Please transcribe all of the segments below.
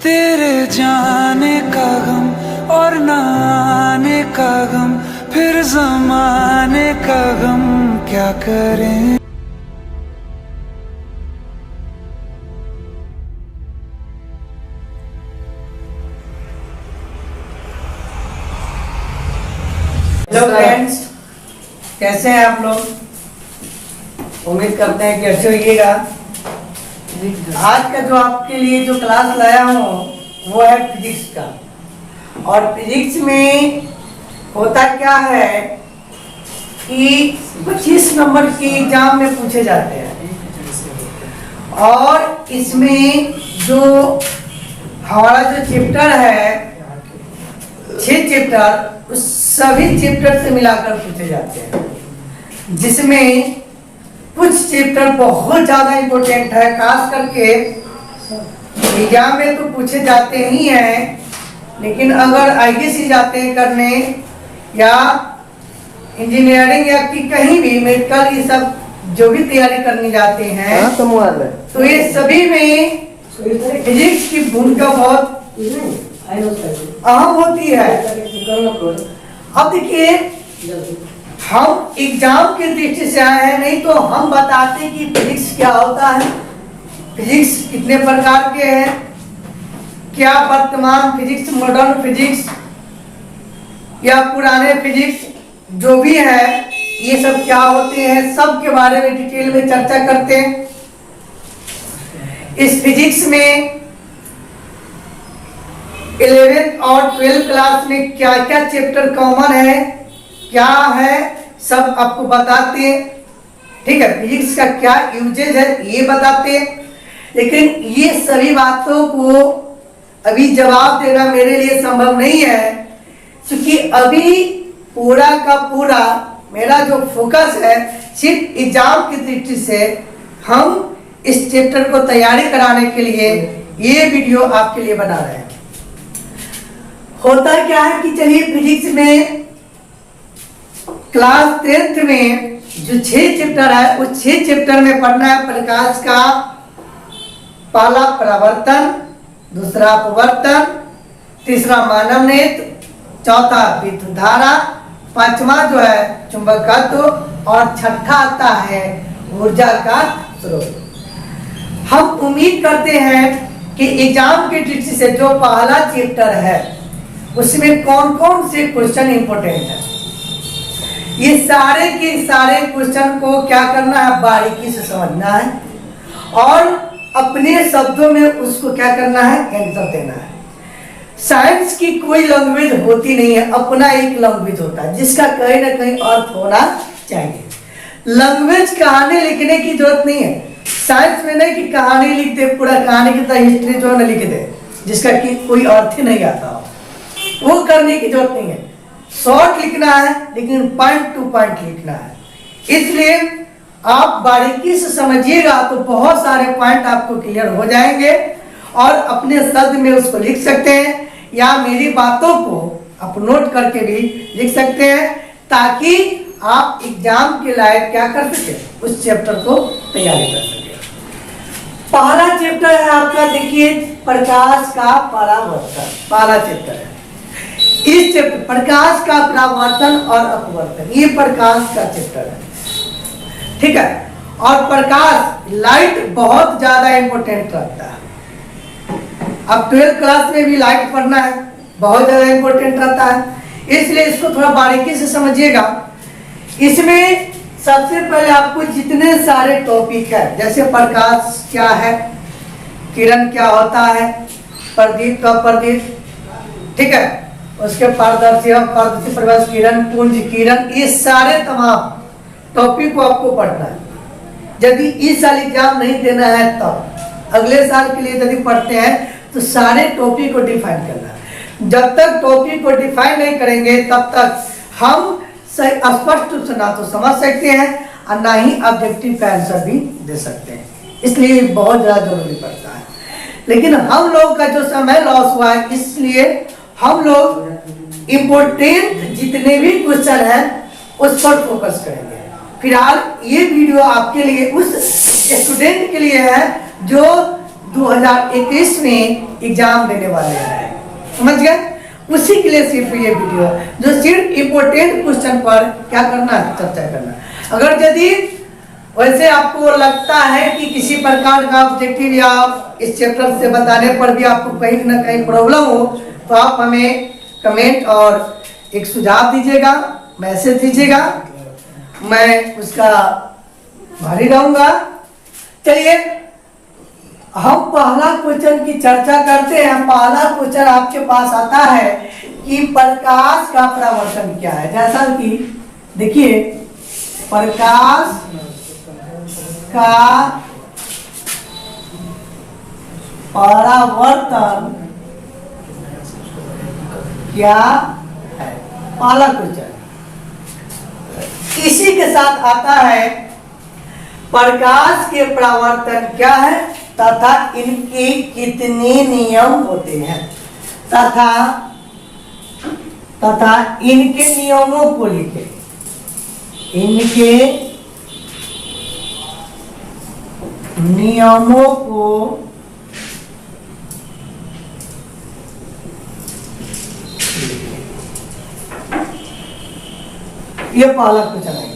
तेरे जाने का गम और न आने का गम, फिर ज़माने का गम क्या करें। हेलो फ्रेंड्स, कैसे हैं आप लोग? उम्मीद करते हैं कि अच्छे होइएगा। आज का जो आपके लिए जो क्लास लाया हूँ वो है फिजिक्स का। और फिजिक्स में होता क्या है कि 25 नंबर के एग्जाम में पूछे जाते हैं, और इसमें जो हमारा जो चैप्टर है 6 चैप्टर, उस सभी चैप्टर से मिलाकर पूछे जाते हैं, जिसमें कुछ चैप्टर बहुत ज्यादा इम्पोर्टेंट है, खास करके एग्जाम में तो पूछे जाते ही हैं, लेकिन अगर आईएएस जाते हैं करने या इंजीनियरिंग या कि कहीं भी मेडिकल, ये सब जो भी तैयारी करने जाते हैं तो ये सभी में फिजिक्स की भूमिका बहुत अहम होती है। अब देखिए, हम एग्जाम की दृष्टि से आए हैं, नहीं तो हम बताते कि फिजिक्स क्या होता है, फिजिक्स कितने प्रकार के हैं, क्या वर्तमान फिजिक्स, मॉडर्न फिजिक्स या पुराने फिजिक्स जो भी है, ये सब क्या होते हैं, सब के बारे में डिटेल में चर्चा करते हैं। इस फिजिक्स में 11th और 12th क्लास में क्या क्या चैप्टर कॉमन है, क्या है, सब आपको बताते हैं। ठीक है, फिजिक्स का क्या यूजेज है ये बताते हैं। लेकिन ये सभी बातों को अभी जवाब देना मेरे लिए संभव नहीं है, क्योंकि अभी पूरा का पूरा मेरा जो फोकस है सिर्फ एग्जाम की दृष्टि से हम इस चैप्टर को तैयारी कराने के लिए ये वीडियो आपके लिए बना रहे हैं। होता क्या है कि चलिए, फिजिक्स में क्लास 10th में जो 6 चैप्टर है, उस 6 चैप्टर में पढ़ना है प्रकाश का पहला परावर्तन, दूसरा अपवर्तन, तीसरा मानव नेत्र, चौथा विद्युत धारा, पांचवा जो है चुंबकत्व, और छठा आता है ऊर्जा का स्रोत। हम उम्मीद करते हैं कि एग्जाम की दृष्टि से जो पहला चैप्टर है उसमें कौन कौन से क्वेश्चन इंपोर्टेंट है, ये सारे के सारे क्वेश्चन को क्या करना है, बारीकी से समझना है और अपने शब्दों में उसको क्या करना है, आंसर देना है। साइंस की कोई लैंग्वेज होती नहीं है, अपना एक लैंग्वेज होता है जिसका कहीं ना कहीं अर्थ होना चाहिए। लैंग्वेज कहानी लिखने की जरूरत नहीं है साइंस में, नहीं कि कहानी लिख दे, पूरा कहानी की तरह हिस्ट्री जो है ना लिख दे जिसका कि कोई अर्थ ही नहीं आता हो, वो करने की जरूरत नहीं है। शॉर्ट लिखना है लेकिन पॉइंट टू पॉइंट लिखना है, इसलिए आप बारीकी से समझिएगा तो बहुत सारे पॉइंट आपको क्लियर हो जाएंगे और अपने शब्द में उसको लिख सकते हैं या मेरी बातों को आप नोट करके भी लिख सकते हैं, ताकि आप एग्जाम के लायक क्या कर सके, उस चैप्टर को तैयारी कर सके। पहला चैप्टर है आपका, देखिए, प्रकाश का परावर्तन, पहला चैप्टर है। इस चैप्टर प्रकाश का परावर्तन और अपवर्तन, ये प्रकाश का चैप्टर है। ठीक है, और प्रकाश लाइट बहुत ज्यादा इंपॉर्टेंट रहता है। अब 12th क्लास में भी लाइट पढ़ना है, बहुत ज्यादा इंपॉर्टेंट रहता है, इसलिए इसको थोड़ा बारीकी से समझिएगा। इसमें सबसे पहले आपको जितने सारे टॉपिक है, जैसे प्रकाश क्या है, किरण क्या होता है, प्रदीप का प्रदीप, ठीक है, उसके पारदर्शी और पारदर्शी प्रकाश किरण, पुंज किरण, ये सारे तमाम टॉपिक को आपको पढ़ना है। यदि इस साल एग्जाम नहीं देना है तब अगले साल के लिए यदि पढ़ते हैं तो सारे टॉपिक को डिफाइन करना है। जब तक टॉपिक को डिफाइन नहीं करेंगे तब तक हम स्पष्ट रूप से ना तो समझ सकते हैं और ना ही ऑब्जेक्टिव का आंसर भी दे सकते हैं, इसलिए बहुत ज्यादा जरूरी पड़ता है। लेकिन हम लोग का जो समय लॉस हुआ है, इसलिए हम लोग इम्पोर्टेंट जितने भी क्वेश्चन हैं उस पर फोकस करेंगे। फिलहाल ये वीडियो आपके लिए, उस स्टूडेंट के लिए है जो 2021 में एग्जाम देने वाले हैं, समझ गए? उसी के लिए सिर्फ ये वीडियो है, जो सिर्फ इम्पोर्टेंट क्वेश्चन पर क्या करना है, चर्चा करना है। अगर यदि वैसे आपको लगता है कि किसी प्रकार का ऑब्जेक्टिव या इस चैप्टर से बताने पर भी आपको कहीं ना कहीं प्रॉब्लम हो, तो आप हमें कमेंट और एक सुझाव दीजिएगा, मैसेज दीजिएगा, मैं उसका भारी रहूंगा। चलिए हम पहला क्वेश्चन की चर्चा करते हैं। पहला क्वेश्चन आपके पास आता है कि प्रकाश का परावर्तन क्या है। जैसा कि देखिए, प्रकाश का परावर्तन क्या है, पहला क्वेश्चन। इसी के साथ आता है प्रकाश के परावर्तन क्या है तथा इनके कितने नियम होते हैं, तथा इनके नियमों को लिखे। इनके नियमों को ये पहला क्वेश्चन है।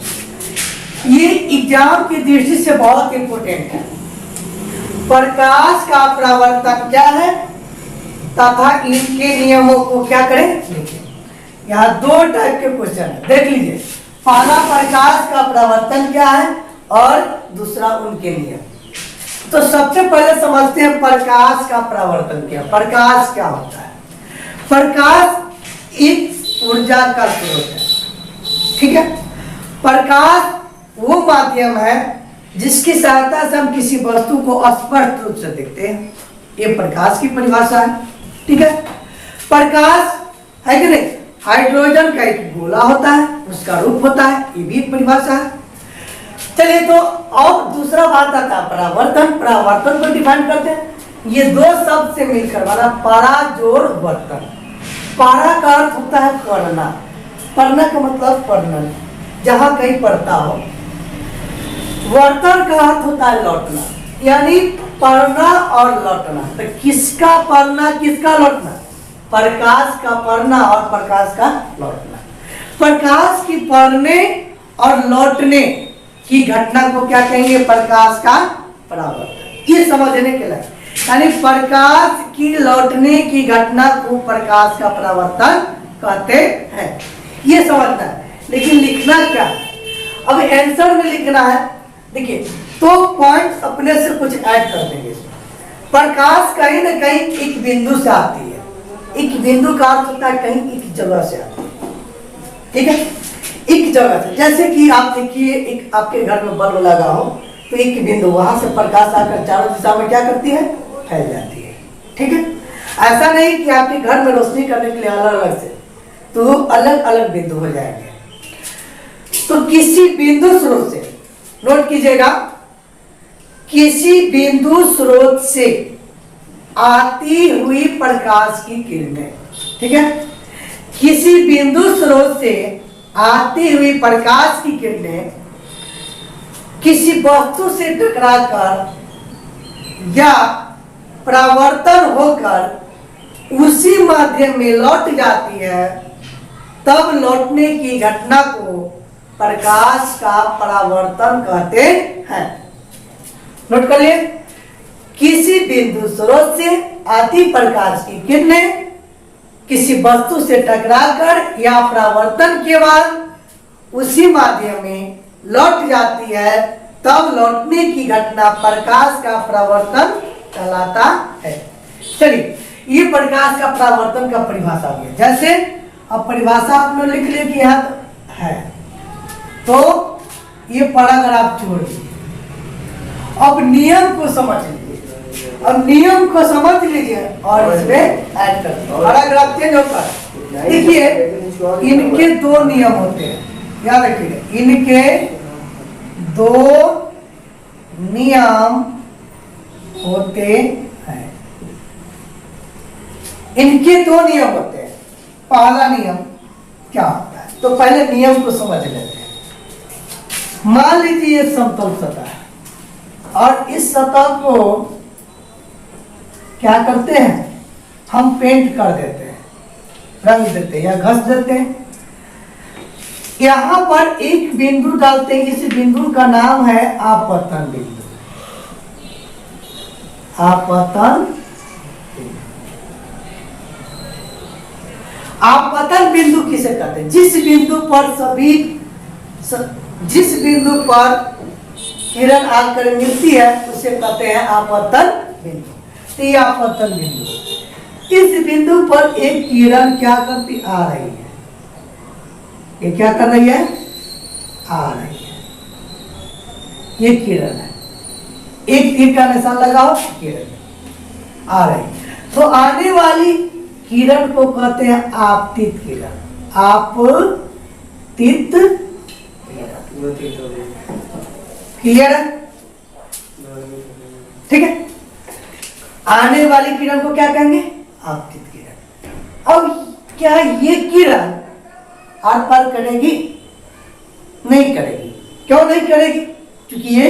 ये एग्जाम की दृष्टि से बहुत इंपोर्टेंट है। प्रकाश का परावर्तन क्या है तथा इनके नियमों को क्या करें, लिखें। यहाँ दो टाइप के क्वेश्चन है, देख लीजिए। पहला प्रकाश का परावर्तन क्या है और दूसरा उनके नियम। तो सबसे पहले समझते हैं प्रकाश का परावर्तन क्या। प्रकाश क्या होता है? प्रकाश एक ऊर्जा का स्रोत है, ठीक है। प्रकाश वो माध्यम है जिसकी सहायता से हम किसी वस्तु को स्पष्ट रूप से देखते हैं, ये प्रकाश की परिभाषा है, ठीक है। प्रकाश है कि नहीं, हाइड्रोजन का एक गोला होता है, उसका रूप होता है, ये भी परिभाषा है। चलिए, तो अब दूसरा बात आता है परावर्तन। परावर्तन को डिफाइन करते हैं। ये दो शब्द से मिलकर बना परा जोड़ वर्तन। पारा का अर्थ होता है पढ़ना, पढ़ना का मतलब पढ़ना, जहां कहीं पढ़ता हो। वर्तन का अर्थ होता है लौटना, यानी पढ़ना और लौटना। तो किसका पढ़ना किसका लौटना? प्रकाश का पढ़ना और प्रकाश का लौटना। प्रकाश की पढ़ने और लौटने की घटना को क्या कहेंगे? प्रकाश का परावर्तन। ये समझने के लिए, यानी प्रकाश की लौटने की घटना को प्रकाश का परावर्तन कहते हैं, ये समझना है। लेकिन लिखना क्या? अब आंसर में लिखना है। देखिए, तो पॉइंट अपने से कुछ ऐड कर देंगे। प्रकाश कहीं ना कहीं एक बिंदु से आती है। एक बिंदु का अर्थ होता है कहीं एक जगह से आती है, ठीक है, एक जगह से। जैसे कि आप देखिए, एक आपके घर में बल्ब लगा हो, तो एक बिंदु वहां से प्रकाश आकर चारों दिशा में क्या करती है? फैल जाती है, ठीक है। ऐसा नहीं कि आपके घर में रोशनी करने के लिए अलग अलग से, तो अलग अलग बिंदु हो जाएंगे। तो किसी बिंदु स्रोत से, नोट कीजिएगा, किसी बिंदु स्रोत से आती हुई प्रकाश की किरणें, ठीक है। किसी बिंदु स्रोत से आती हुई प्रकाश की किरणें किसी वस्तु से टकराकर या परावर्तन होकर उसी माध्यम में लौट जाती है, तब लौटने की घटना को प्रकाश का परावर्तन कहते हैं। नोट कर लिए, किसी बिंदु स्रोत से आती प्रकाश की किरणें किसी वस्तु से टकराकर या परावर्तन के बाद उसी माध्यम में लौट जाती है, तब लौटने की घटना प्रकाश का परावर्तन कहलाता है। चलिए, ये प्रकाश का परावर्तन का परिभाषा हो गया। जैसे अब परिभाषा आपने लिख लिया कि यहाँ है, तो ये पैराग्राफ छोड़ दीजिए। अब नियम को समझ लीजिए। अब नियम को समझ लीजिए और इसमें ऐड कर दीजिए। पैराग्राफ चेंज होता है। देखिए, इनके दो नियम होते हैं, याद रखिएगा। इनके दो नियम होते हैं। इनके दो नियम होते हैं। पहला नियम क्या होता है, तो पहले नियम को समझ लेते हैं। मान लीजिए ये समतल सतह है और इस सतह को क्या करते हैं, हम पेंट कर देते हैं, रंग देते हैं या घस देते हैं। यहां पर एक बिंदु डालते हैं, इस बिंदु का नाम है आपतन बिंदु। आपतन आपतन बिंदु किसे कहते हैं, जिस बिंदु पर किरण आकर मिलती है उसे कहते हैं आपतन बिंदु। ये आपतन बिंदु, इस बिंदु पर एक किरण क्या करती आ रही है, ये क्या कर रही है, आ रही है, ये किरण है, एक तीर का निशान लगाओ, किरण आ रही है। तो आने वाली किरण को कहते हैं आपतित किरण, आपतित किरण। क्लियर है, ठीक है। आने वाली किरण को क्या कहेंगे, आपतित किरण। अब क्या ये किरण आर पार करेगी, नहीं करेगी। क्यों नहीं करेगी, क्योंकि ये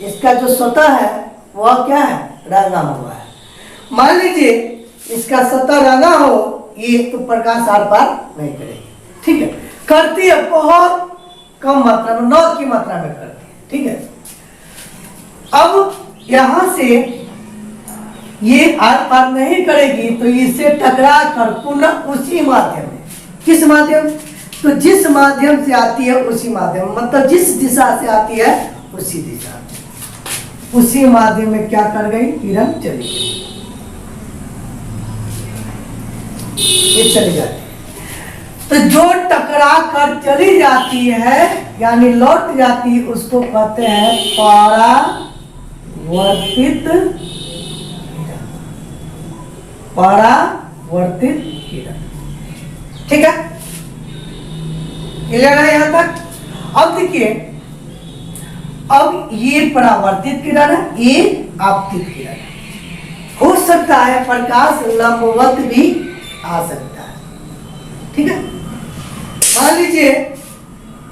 इसका जो सतह है वह क्या है, रंगा हुआ है। मान लीजिए इसका सतह रंगा हो, ये तो प्रकाश आर पार नहीं करेगी, ठीक है। करती है बहुत कम मात्रा में, 9 की मात्रा में करती है, ठीक है। अब यहां से ये आर पार नहीं करेगी तो इससे टकरा कर पुनः उसी माध्यम में, किस माध्यम, तो जिस माध्यम से आती है उसी माध्यम, मतलब जिस दिशा से आती है उसी दिशा में, उसी माध्यम में क्या कर गई, किरण चली गई, ये चली जाती है। तो जो टकरा कर चली जाती है यानी लौट जाती है उसको कहते हैं परावर्तित किरण, परावर्तित किरण, ठीक है। क्लियर है यहां तक। अब देखिए, अब ये परावर्तित किरण है, ये आपतित किरण है। हो सकता है प्रकाश लंबवत भी आ सकता है, ठीक है। मान लीजिए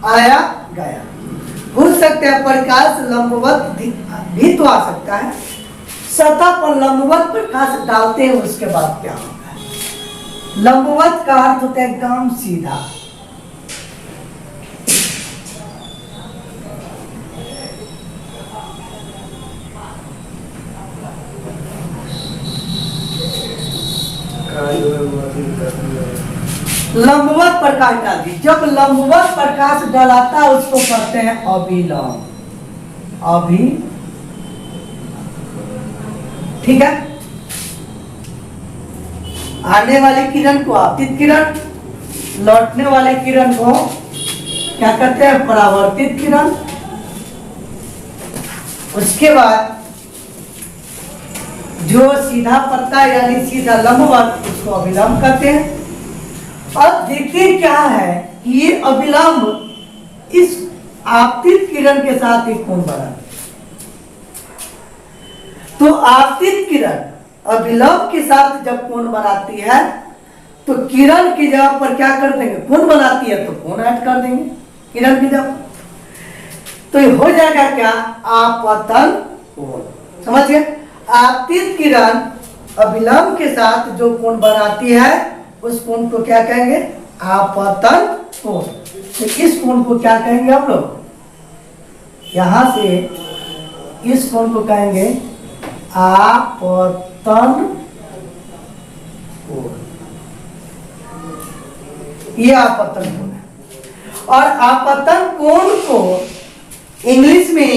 आया गया, हो सकता है प्रकाश लंबवत भी तो आ सकता है। सतह पर लंबवत प्रकाश डालते हैं, उसके बाद क्या होता है, लंबवत का अर्थ होता है एकदम सीधा, लंबवत प्रकाश डालती। जब लंबवत प्रकाश डलाता है उसको कहते हैं अभिलंब, ठीक है। आने वाली किरण को आपतित किरण, लौटने वाले किरण को क्या कहते हैं, परावर्तित किरण। उसके बाद जो सीधा पत्ता यानी सीधा लंबवत उसको अभिलंब कहते हैं। अब देखिए क्या है, ये अभिलंब इस आपतित किरण के साथ एक कोण बना, तो आपतित किरण अभिलंब के साथ जब कोण बनाती है तो किरण की जगह पर क्या कर देंगे, कोण बनाती है तो कोण ऐड कर देंगे किरण की जगह, तो ये हो जाएगा क्या, आपतन कोण। समझ गए, आपतित किरण अभिलंब के साथ जो कोण बनाती है उस कोण को क्या कहेंगे, आपतन कोण। तो इस कोण को क्या कहेंगे हम लोग, यहां से इस कोण को कहेंगे आपतन कोण, ये आपतन कोण है। और आपतन कोण को इंग्लिश में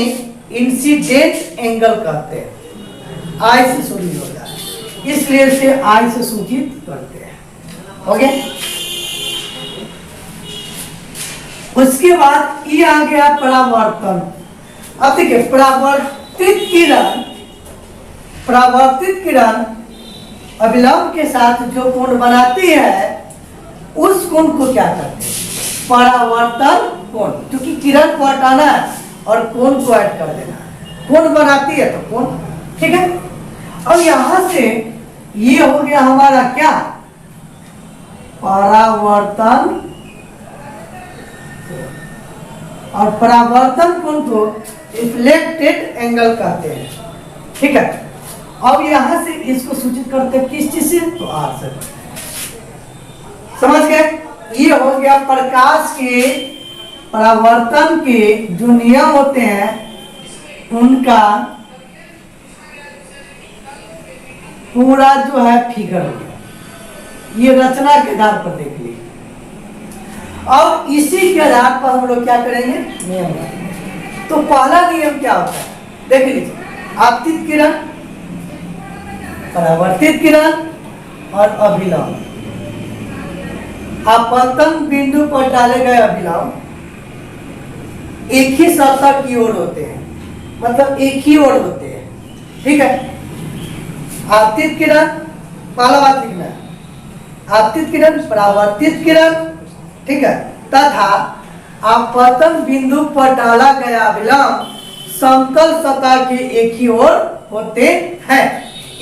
इंसिडेंट एंगल कहते हैं, आई से शुरू होता है इसलिए इसे आई से सूचित करते हैं, हो गया। उसके बाद ये आ गया परावर्तन। अब देखिए, परावर्तित किरण अभिलंब के साथ जो कोण बनाती है उस कोण को क्या कहते हैं, परावर्तन कोण, क्योंकि किरण को हटाना है और कोण को ऐड कर देना है, कोण बनाती है तो कोण, ठीक है। अब यहां से ये हो गया हमारा क्या, परावर्तन, और परावर्तन कोण को रिफ्लेक्टेड एंगल कहते हैं, ठीक है। अब यहां से इसको सूचित करते हैं किस चीज से, तो आर से। समझ गए? ये हो गया प्रकाश के परावर्तन के जो नियम होते हैं उनका पूरा जो है फिगर हो गया। ये रचना के आधार पर देख लीजिए। अब इसी के आधार पर हम लोग क्या करेंगे, नियम। तो पहला नियम क्या होता है, देख लीजिए। आपतित किरण, परावर्तित किरण और अभिलंब। आपतन बिंदु पर डाले गए अभिलंब एक ही सतह की ओर होते हैं, मतलब एक ही ओर होते हैं। ठीक है। आपतित किरण, पहला बात लिखना है, आपतित किरण, परावर्तित किरण, ठीक है, तथा आपतन बिंदु पर डाला गया अभिलंब समतल सतह के एक ही ओर होते हैं।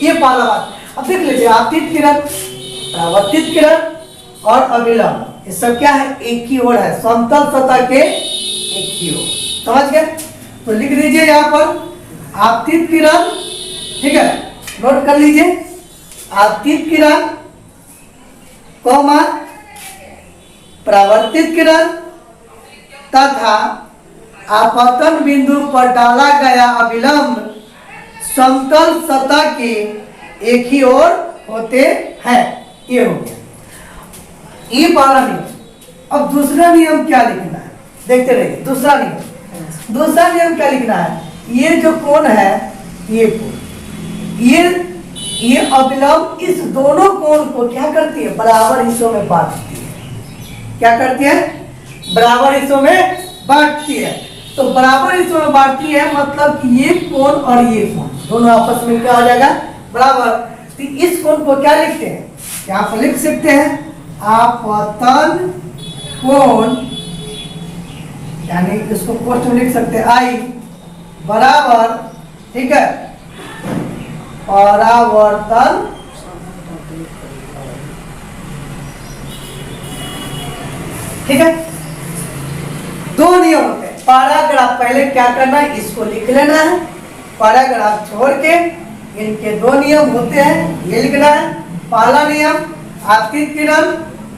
ये पहला बात। अब देख लीजिए, आपतित किरण, परावर्तित किरण और अभिलंब, ये सब क्या है, एक ही ओर है, समतल सतह के एक ही ओर। समझ गए? तो लिख दीजिए यहाँ पर आपतित किरण, ठीक है, नोट कर लीजिए, आपतित किरण कौमा परावर्तित किरण तथा आपतन बिंदु पर डाला गया अभिलंब समतल सतह के एक ही ओर होते हैं। ये हो गया, ये पहला नियम। अब दूसरा नियम क्या लिखना है, देखते रहिए। दूसरा नियम क्या लिखना है, ये जो कोण है, ये कोण, ये अभिलंब इस दोनों कोण को क्या करती है, बराबर हिस्सों में बांटती है। क्या करती है, बराबर हिस्सों में बांटती है। तो बराबर हिस्सों में बांटती है मतलब कि ये कोण और ये कोण दोनों आपस में क्या हो जाएगा, बराबर। तो इस कोण को क्या लिखते हैं, यहाँ पर लिख सकते हैं आपतन कोण, यानी इसको कोष्ठ में लिख सकते हैं आई बराबर, ठीक है, परावर्तन ठीक है। दो नियम होते हैं। पैराग्राफ पहले क्या करना है, इसको लिख लेना है, पैराग्राफ छोड़ के इनके दो नियम होते हैं, ये लिखना है। पहला नियम, आपतित किरण,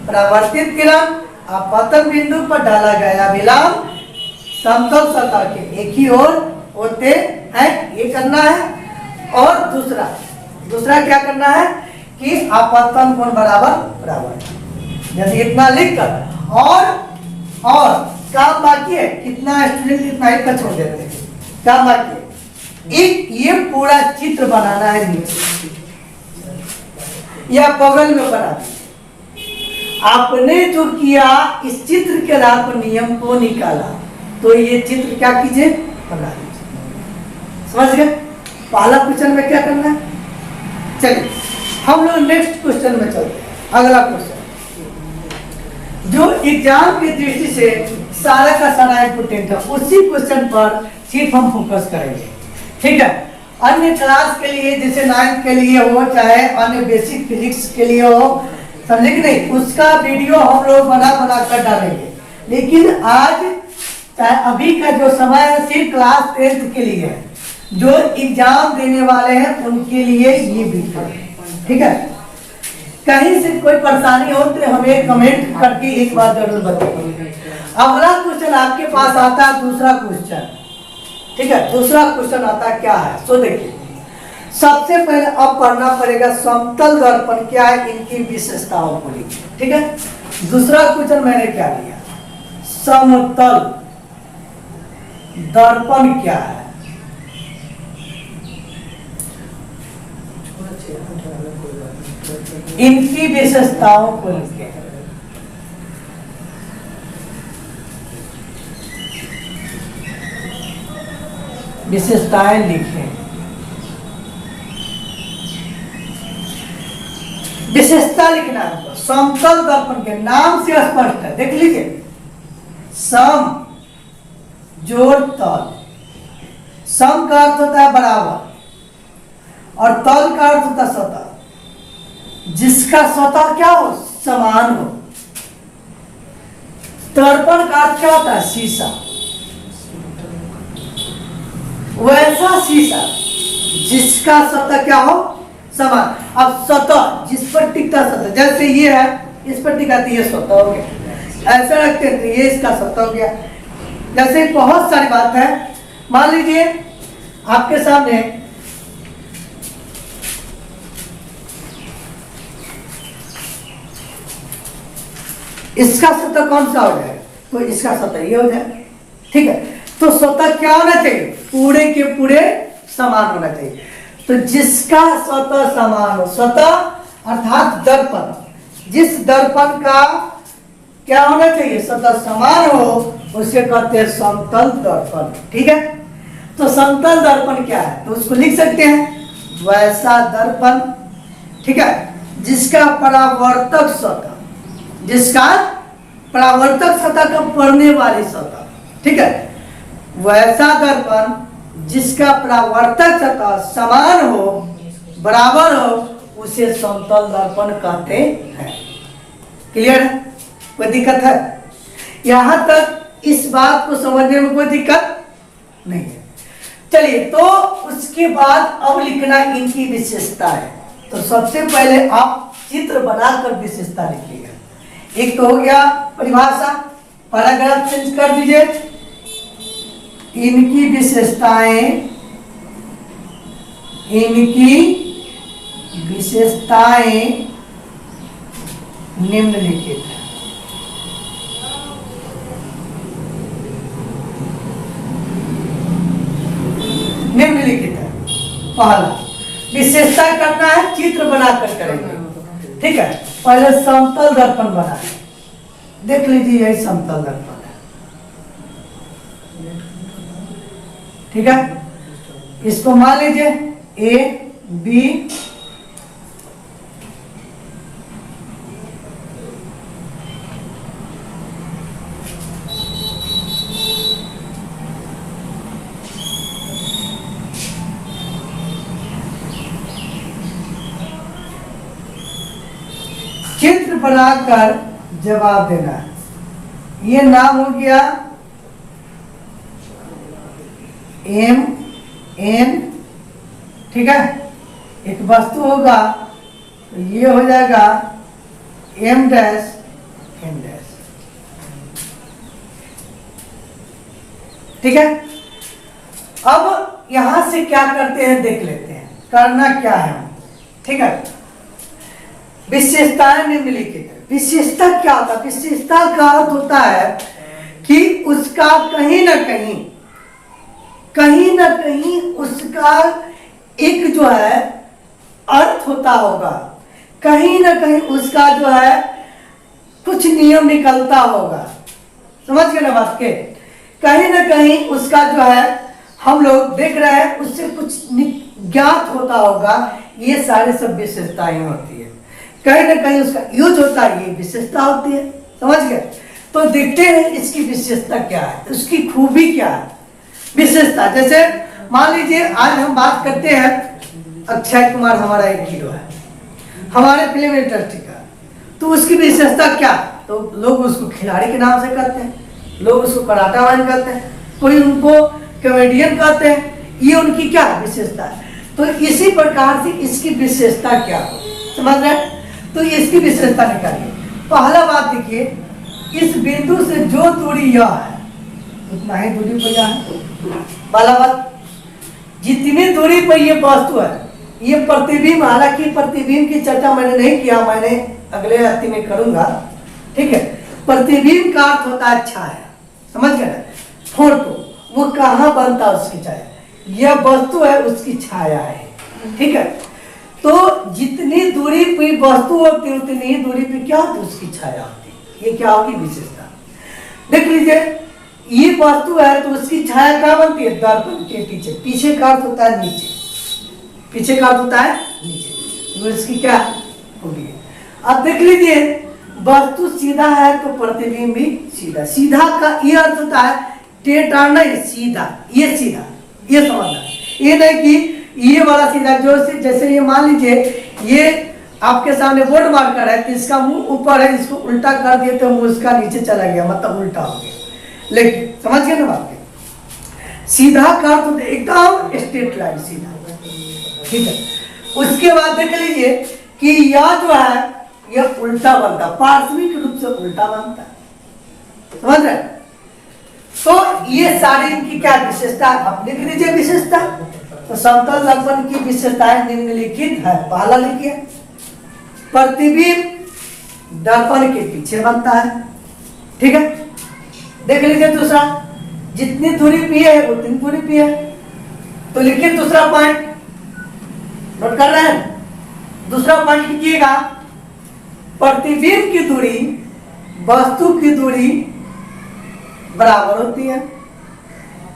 परावर्तित किरण आपतन बिंदु पर डाला गया अभिलंब समतल सतह के एक ही ओर होते हैं, ये करना है। और दूसरा क्या करना है कि आपतन कोण बराबर, जैसे इतना लिखकर और काम बाकी है, कितना स्टूडेंट इतना ही का छोड़ देते हैं, काम बाकी है। एक ये पूरा चित्र बनाना है नीचे या बगल में बना दिया। आपने जो किया इस चित्र के आधार पर नियम को निकाला, तो ये चित्र क्या कीजिए, बना लीजिए। समझ गए? पहला क्वेश्चन में क्या करना है। चलिए हम लोग नेक्स्ट क्वेश्चन में चलते हैं। अगला क्वेश्चन जो एग्जाम की दृष्टि से सारा का सारा इम्पोर्टेंट है, उसी क्वेश्चन पर सिर्फ हम फोकस करेंगे। ठीक है। अन्य क्लास के लिए जैसे 9th के लिए हो, चाहे अन्य बेसिक फिजिक्स के लिए हो, समझे कि नहीं, उसका वीडियो हम लोग बना कर डालेंगे। लेकिन आज चाहे अभी का जो समय है सिर्फ क्लास 10th के लिए है, जो एग्जाम देने वाले हैं उनके लिए ये वीडियो है। ठीक है। कहीं से कोई परेशानी हो तो हमें कमेंट करके एक बार जरूर बताइए। अगला क्वेश्चन आपके पास आता है, दूसरा क्वेश्चन। ठीक है। दूसरा क्वेश्चन आता क्या है, सो देखिए। सबसे पहले अब पढ़ना पड़ेगा समतल दर्पण क्या है, इनकी विशेषताओं को लिखिए। ठीक है। दूसरा क्वेश्चन मैंने क्या लिया, समतल दर्पण क्या है, इनकी विशेषताओं को लिखें। विशेषताएं लिखें। विशेषता लिखना है समतल दर्पण के नाम से स्पष्ट है, देख लीजिए। सम जोड़ तल, सम का अर्थ होता है बराबर और तल का अर्थ होता है सतह, जिसका सतह क्या हो, समान हो। दर्पण का अर्थ क्या होता है, शीशा। वैसा शीशा जिसका सतह क्या हो, समान। अब सतह जिस पर टिकता सतह, जैसे ये है इस पर टिका तो ये सतह हो गया, ऐसा रखते हैं तो ये इसका सतह हो गया। जैसे बहुत सारी बात है, मान लीजिए आपके सामने इसका सतह कौन सा हो जाए, तो इसका सतह ये हो जाए, ठीक है। तो सतह क्या होना चाहिए, पूरे के पूरे समान होना चाहिए। तो जिसका सतह समान हो, सतह अर्थात दर्पण, जिस दर्पण का क्या होना चाहिए, सतह समान हो, उसे कहते हैं समतल दर्पण, ठीक है। तो समतल दर्पण क्या है, तो उसको लिख सकते हैं वैसा दर्पण, ठीक है, जिसका परावर्तक सतह, जिसका परावर्तक सतह का पड़ने वाली सतह, ठीक है, वैसा दर्पण जिसका परावर्तक सतह समान हो, बराबर हो, उसे समतल दर्पण कहते हैं। क्लियर है, कोई दिक्कत है? यहां तक इस बात को समझने में कोई दिक्कत नहीं है। चलिए, तो उसके बाद अब लिखना इनकी विशेषता है। तो सबसे पहले आप चित्र बनाकर विशेषता लिखिएगा। एक तो हो गया परिभाषा, पैराग्राफ चेंज कर दीजिए, इनकी विशेषताएं, इनकी विशेषताएं निम्नलिखित है। निम्नलिखित है। पहला विशेषता करना है, चित्र बनाकर करेंगे, ठीक है। पहले समतल दर्पण बना, देख लीजिए यही समतल दर्पण है, ठीक है। इसको मान लीजिए ए बी, चित्र बनाकर जवाब देना है। ये नाम हो गया एम एन, ठीक है। एक वस्तु होगा तो ये हो जाएगा एम डैश एन डैश, ठीक है। अब यहां से क्या करते हैं देख लेते हैं, करना क्या है, ठीक है। विशेषताएं निम्नलिखित है। विशेषता क्या होता है, विशेषता का अर्थ होता है कि उसका कहीं ना कहीं उसका एक जो है अर्थ होता होगा, कहीं ना कहीं उसका जो है कुछ नियम निकलता होगा, समझ गए ना बात के। कहीं ना कहीं उसका जो है हम लोग देख रहे हैं, उससे कुछ ज्ञात होता होगा, ये सारे सब विशेषताएं होती है। कहीं ना कहीं उसका यूज होता है, ये विशेषता होती है, समझ गए। तो देखते हैं इसकी विशेषता क्या है, उसकी खूबी क्या है। विशेषता जैसे मान लीजिए आज हम बात करते हैं अक्षय कुमार हमारा एक हीरो है हमारे फिल्म इंडस्ट्री का, तो उसकी विशेषता क्या, तो लोग उसको खिलाड़ी के नाम से कहते हैं, लोग उसको कराटा मैन कहते हैं, कोई उनको कॉमेडियन कहते हैं, ये उनकी क्या विशेषता है। तो इसी प्रकार से इसकी विशेषता क्या हो, समझ रहे। तो इसकी विशेषता निकालिए। पहला बात देखिए, इस बिंदु से जो दूरी यह है उतना ही दूरी पर यह है। पहला बात, जितनी दूरी पर ये वस्तु है, ये प्रतिबिंब, हालांकि प्रतिबिंब की चर्चा मैंने नहीं किया, मैंने अगले हफ्ते में करूंगा, ठीक है। प्रतिबिंब का अर्थ होता है छाया, समझ गए ना। फोटो वो कहाँ बनता है, उसकी छाया, यह वस्तु है उसकी छाया है, ठीक है। तो जितनी दूरी पे वस्तु होती है उतनी ही दूरी पे क्या होती है, उसकी छाया होती है। ये क्या होगी विशेषता, देख लीजिए। ये वस्तु है तो उसकी छाया क्या बनती है, दर्पण के पीछे। पीछे का अर्थ होता है नीचे, पीछे का अर्थ होता है नीचे, तो इसकी क्या होगी। अब देख लीजिए, वस्तु सीधा है तो प्रतिबिंब भी सीधा। सीधा का ये अर्थ होता है टेढ़ा नहीं, सीधा, ये सीधा, ये समझना। ये नहीं कि ये वाला सीधा, जो जैसे ये मान लीजिए ये आपके सामने बोर्ड मार्कर है तो इसका मुंह ऊपर है, इसको उल्टा कर दिए तो मुंह इसका नीचे चला गया, मतलब उल्टा हो गया। लेकिन समझ गए ना बात, सीधा का अर्थ एकदम स्ट्रेट लाइन सीधा, ठीक है। उसके बाद देख लीजिए कि यह जो है यह उल्टा बनता है, पार्श्विक रूप से उल्टा बनता है, समझ रहे? तो ये सारी इनकी क्या विशेषता है, आप लिख लीजिए विशेषता। तो समतल दर्पण की विशेषताएं निम्नलिखित है। पहला लिखिए, प्रतिबिंब दर्पण के पीछे बनता है, ठीक है। देख लीजिए दूसरा, जितनी दूरी पी है उतनी दूरी पी है। तो लिखिए दूसरा पॉइंट, नोट कर रहे हैं? दूसरा पॉइंट लिखिएगा, प्रतिबिंब की दूरी वस्तु की दूरी बराबर होती है,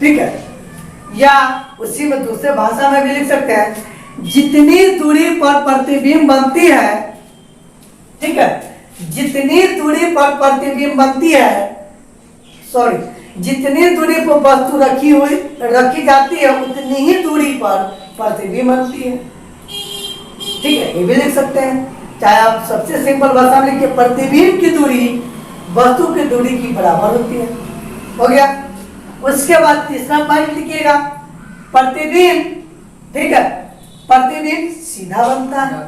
ठीक है। या उसी में दूसरे भाषा में भी लिख सकते हैं, जितनी दूरी पर प्रतिबिंब बनती है, ठीक है, जितनी दूरी पर प्रतिबिंब बनती है, सॉरी, जितनी दूरी पर वस्तु रखी जाती है उतनी ही दूरी पर प्रतिबिंब बनती है, ठीक है। ये भी लिख सकते हैं, चाहे आप सबसे सिंपल भाषा में लिखिए, प्रतिबिंब की दूरी वस्तु की दूरी की बराबर होती है, हो गया। उसके बाद तीसरा पॉइंट लिखिएगा, प्रतिबिंब, ठीक है, प्रतिबिंब सीधा बनता है।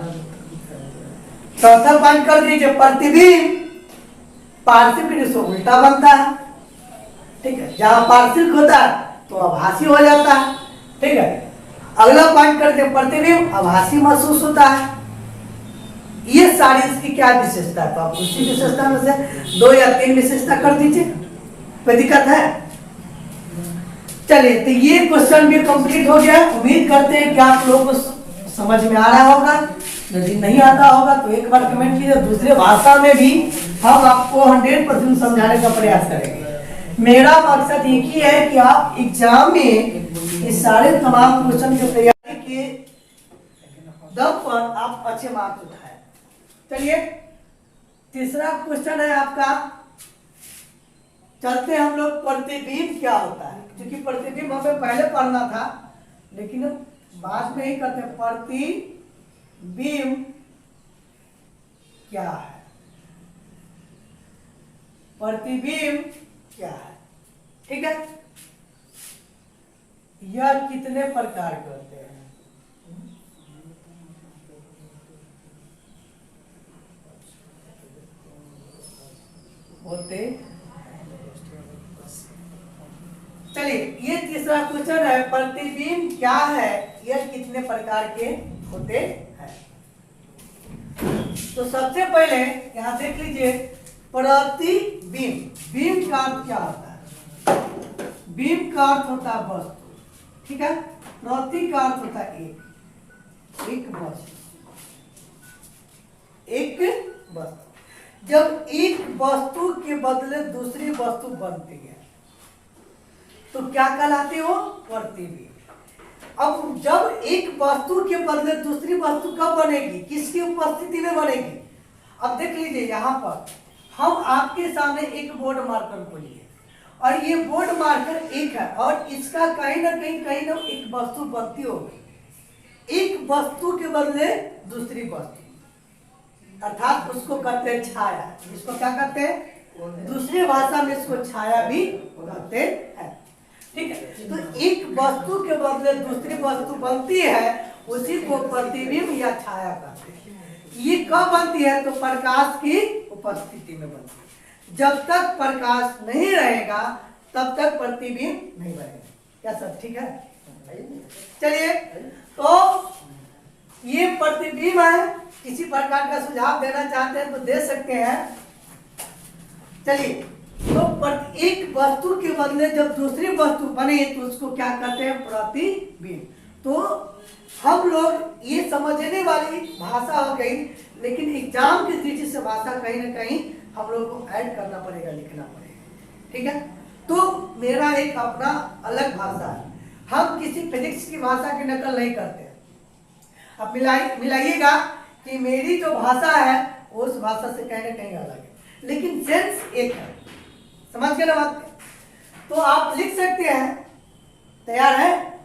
चौथा पॉइंट कर दीजिए, प्रतिबिंब पार्श्विक से उल्टा बनता है, ठीक है। जहां पार्श्विक होता है तो आभासी हो जाता है, ठीक है। अगला पॉइंट करते हैं, प्रतिबिंब आभासी महसूस होता है। ये सारी इसकी क्या विशेषता है, तो आप उसी विशेषता में से 2 या 3 विशेषता कर दीजिए, कोई दिक्कत है? चलिए, तो ये क्वेश्चन भी कंप्लीट हो गया। उम्मीद करते हैं कि आप लोगों को समझ में आ रहा होगा। यदि नहीं आता होगा तो एक बार कमेंट कीजिए, दूसरे भाषा में भी हम आपको 100% समझाने का प्रयास करेंगे। मेरा मकसद एक ही है कि आप एग्जाम में इस सारे तमाम क्वेश्चन की तैयारी के दम पर आप अच्छे मार्क्स उठाएं। चलिए, तीसरा क्वेश्चन है आपका, चलते हैं हम लोग, प्रतिबिंब क्या होता है। क्योंकि प्रतिबिंब हमें पहले पढ़ना था, लेकिन बाद में ही करते हैं। प्रतिबिंब क्या है, प्रतिबिंब क्या है, ठीक है। यह कितने प्रकार के होते हैं, होते। चलिए, ये तीसरा क्वेश्चन है, प्रतिबिंब क्या है, यह कितने प्रकार के होते हैं। तो सबसे पहले यहां देख लीजिए, प्रतिबिंब, बिंब का अर्थ क्या होता है, बिंब का अर्थ होता है वस्तु, ठीक है। प्रति का अर्थ होता है एक वस्तु, एक वस्तु। जब एक वस्तु के बदले दूसरी वस्तु बनती है तो क्या कहलाती है वो, प्रतिबिंब। अब जब एक वस्तु के बदले दूसरी वस्तु कब बनेगी, किसकी उपस्थिति में बनेगी। अब देख लीजिए, यहाँ पर हम आपके सामने एक बोर्ड मार्कर को लिए और ये बोर्ड मार्कर एक है और इसका कहीं ना कहीं एक वस्तु बनती होगी। एक वस्तु के बदले दूसरी वस्तु, अर्थात उसको कहते हैं छाया। इसको क्या कहते हैं, दूसरी भाषा में इसको छाया भी कहते हैं, ठीक है। तो एक वस्तु के बदले दूसरी वस्तु बनती है, उसी को प्रतिबिंब या छाया कहते हैं। ये कब बनती है, तो प्रकाश की उपस्थिति में बनती है। जब तक प्रकाश नहीं रहेगा तब तक प्रतिबिंब नहीं बनेगा। क्या सब ठीक है? चलिए, तो ये प्रतिबिंब है। किसी प्रकार का सुझाव देना चाहते हैं तो दे सकते हैं। चलिए, तो एक वस्तु के बदले जब दूसरी वस्तु बने तो उसको क्या कहते हैं, प्रतिबिंब। तो हम लोग ये समझने वाली भाषा हो गई, लेकिन एग्जाम की दृष्टि से भाषा कहीं ना कहीं हम लोग को ऐड करना पड़ेगा, लिखना पड़ेगा, ठीक है। तो मेरा एक अपना अलग भाषा है, हम किसी फिजिक्स की भाषा की नकल नहीं करते। अब मिलाइएगा कि मेरी जो भाषा है उस भाषा से कहीं ना कहीं अलग है, लेकिन सेंस एक है। समझ गए ना बात? तो आप लिख सकते हैं। तैयार है?